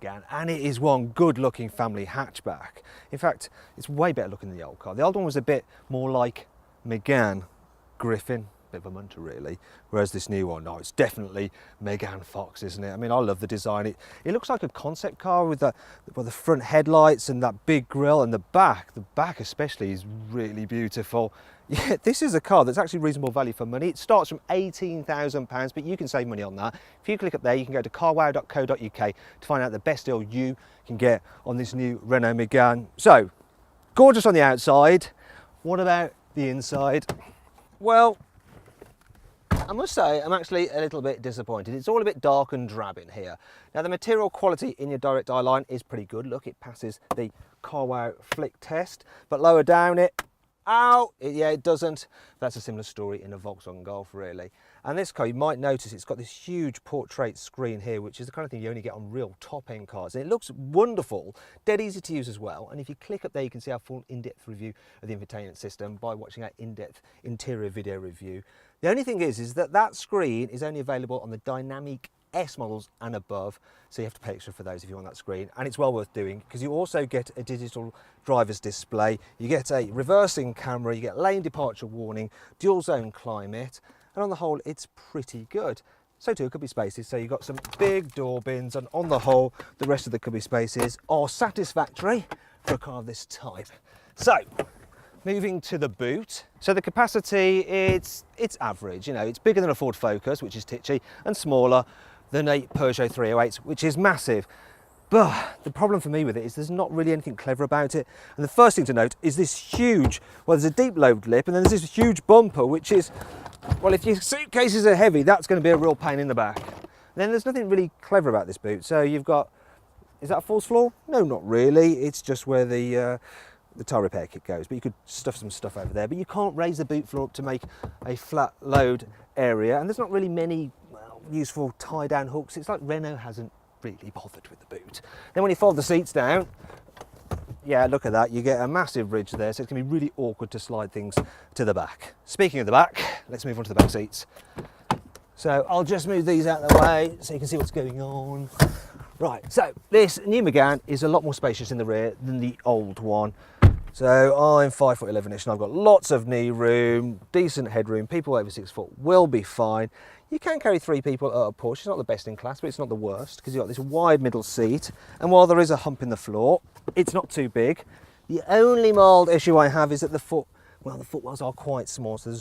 Megane, and it is one good looking family hatchback. In fact, it's way better looking than the old car. The old one was a bit more like Megane Griffin, bit of a munter really, whereas this new one, no, it's definitely Megane Fox, isn't it? I mean, I love the design. It looks like a concept car with the front headlights and that big grille, and the back especially is really beautiful. Yeah, this is a car that's actually reasonable value for money. It starts from £18,000, but you can save money on that. If you click up there, you can go to carwow.co.uk to find out the best deal you can get on this new Renault Megane. So, gorgeous on the outside. What about the inside? Well, I must say I'm actually a little bit disappointed. It's all a bit dark and drab in here. Now the material quality in your direct eye line is pretty good. Look, it passes the carwow flick test, but lower down it, yeah, it doesn't. That's a similar story in a Volkswagen Golf really. And this car, you might notice it's got this huge portrait screen here, which is the kind of thing you only get on real top-end cars. And it looks wonderful, dead easy to use as well. And if you click up there, you can see our full in-depth review of the infotainment system by watching our in-depth interior video review. The only thing is that screen is only available on the dynamic S models and above, so you have to pay extra for those if you want that screen, and it's well worth doing because you also get a digital driver's display, you get a reversing camera, you get lane departure warning, dual zone climate, and on the whole it's pretty good. So too cubby spaces, so you've got some big door bins, and on the whole the rest of the cubby spaces are satisfactory for a car of this type. So moving to the boot. So the capacity, it's average, you know, it's bigger than a Ford Focus, which is titchy, and smaller than a Peugeot 308, which is massive. But the problem for me with it is there's not really anything clever about it. And the first thing to note is this huge, well, there's a deep load lip, and then there's this huge bumper, which is, well, if your suitcases are heavy, that's going to be a real pain in the back. And then there's nothing really clever about this boot. So you've got, is that a false floor? No, not really. It's just where the tyre repair kit goes, but you could stuff some stuff over there, but you can't raise the boot floor up to make a flat load area, and there's not really many useful tie down hooks. It's like Renault hasn't really bothered with the boot. Then when you fold the seats down, yeah, look at that, you get a massive ridge there, so it's going to be really awkward to slide things to the back. Speaking of the back, let's move on to the back seats. So I'll just move these out of the way so you can see what's going on. Right, so this new Megane is a lot more spacious in the rear than the old one. So I'm 5'11"ish and I've got lots of knee room, decent headroom. People over 6 foot will be fine. You can carry 3 people at a push. It's not the best in class, but it's not the worst because you've got this wide middle seat. And while there is a hump in the floor, it's not too big. The only mild issue I have is that the footwells are quite small, so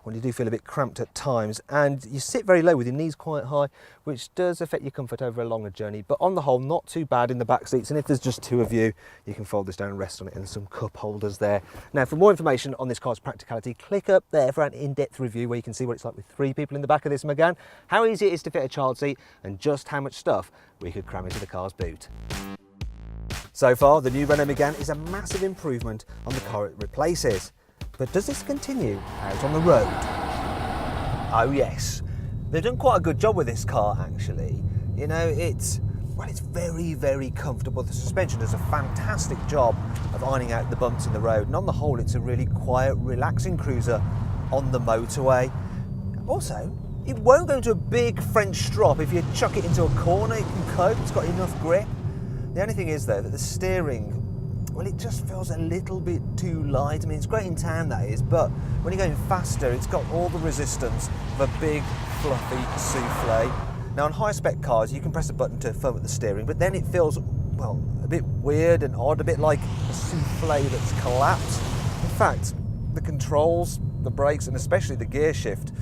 you do feel a bit cramped at times, and you sit very low with your knees quite high, which does affect your comfort over a longer journey, but on the whole not too bad in the back seats. And if there's just 2 of you, you can fold this down and rest on it, and some cup holders there. Now for more information on this car's practicality, click up there for an in-depth review where you can see what it's like with 3 people in the back of this Megane, how easy it is to fit a child seat, and just how much stuff we could cram into the car's boot. So far, the new Renault Megane is a massive improvement on the car it replaces. But does this continue out on the road? Oh yes, they've done quite a good job with this car actually. You know, it's very, very comfortable. The suspension does a fantastic job of ironing out the bumps in the road, and on the whole it's a really quiet, relaxing cruiser on the motorway. Also, it won't go into a big French strop. If you chuck it into a corner, it can cope, it's got enough grip. The only thing is though that the steering, well, it just feels a little bit too light. I mean, it's great in town, that is, but when you're going faster, it's got all the resistance of a big, fluffy souffle. Now, on high-spec cars, you can press a button to firm up the steering, but then it feels, well, a bit weird and odd, a bit like a souffle that's collapsed. In fact, the controls, the brakes, and especially the gear shift,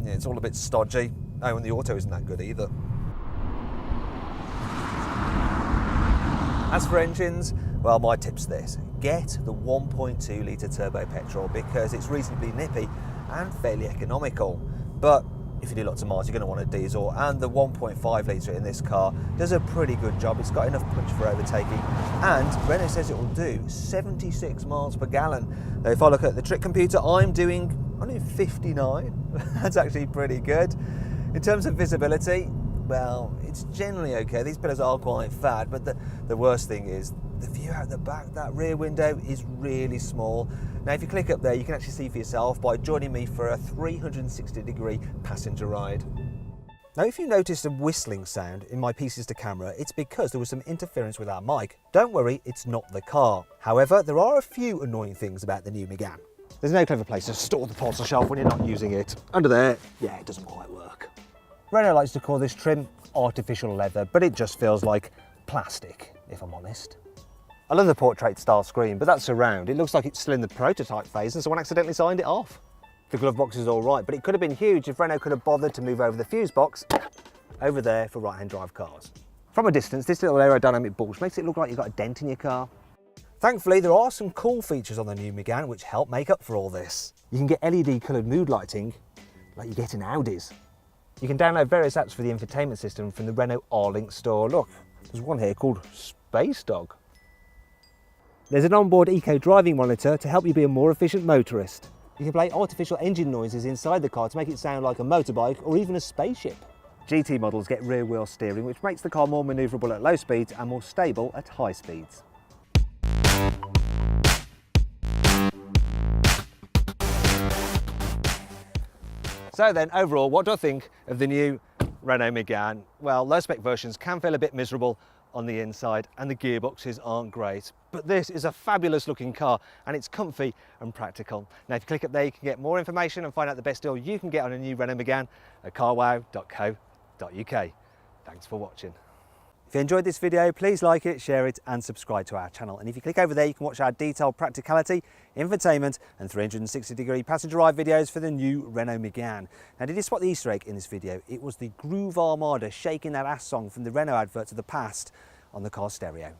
yeah, it's all a bit stodgy. Oh, and the auto isn't that good either. As for engines, well, my tip's this: get the 1.2 litre turbo petrol because it's reasonably nippy and fairly economical. But if you do lots of miles, you're going to want a diesel, and the 1.5 litre in this car does a pretty good job. It's got enough punch for overtaking, and Renault says it will do 76 miles per gallon. Now, if I look at the trick computer, I'm doing 59. That's actually pretty good. In terms of visibility, well, it's generally okay. These pillars are quite fat, but the worst thing is the view out the back. That rear window is really small. Now, if you click up there, you can actually see for yourself by joining me for a 360-degree passenger ride. Now if you noticed a whistling sound in my pieces to camera, it's because there was some interference with our mic. Don't worry, it's not the car. However, there are a few annoying things about the new Megane. There's no clever place to store the parcel shelf when you're not using it. Under there, yeah, it doesn't quite work. Renault likes to call this trim artificial leather, but it just feels like plastic, if I'm honest. I love the portrait style screen, but that's surround. It looks like it's still in the prototype phase and someone accidentally signed it off. The glove box is all right, but it could have been huge if Renault could have bothered to move over the fuse box over there for right-hand drive cars. From a distance, this little aerodynamic bulge makes it look like you've got a dent in your car. Thankfully, there are some cool features on the new Megane which help make up for all this. You can get LED coloured mood lighting like you get in Audis. You can download various apps for the infotainment system from the Renault R-Link store. Look, there's one here called Space Dog. There's an onboard eco driving monitor to help you be a more efficient motorist. You can play artificial engine noises inside the car to make it sound like a motorbike or even a spaceship. GT models get rear wheel steering, which makes the car more manoeuvrable at low speeds and more stable at high speeds. So then, overall, what do I think of the new Renault Megane? Well, low spec versions can feel a bit miserable on the inside and the gearboxes aren't great, but this is a fabulous looking car and it's comfy and practical. Now if you click up there you can get more information and find out the best deal you can get on a new Renault Megane at carwow.co.uk. Thanks for watching. If you enjoyed this video, please like it, share it and subscribe to our channel. And if you click over there you can watch our detailed practicality, infotainment and 360-degree passenger ride videos for the new Renault Megane. Now did you spot the Easter egg in this video? It was the Groove Armada shaking that ass song from the Renault adverts of the past on the car stereo.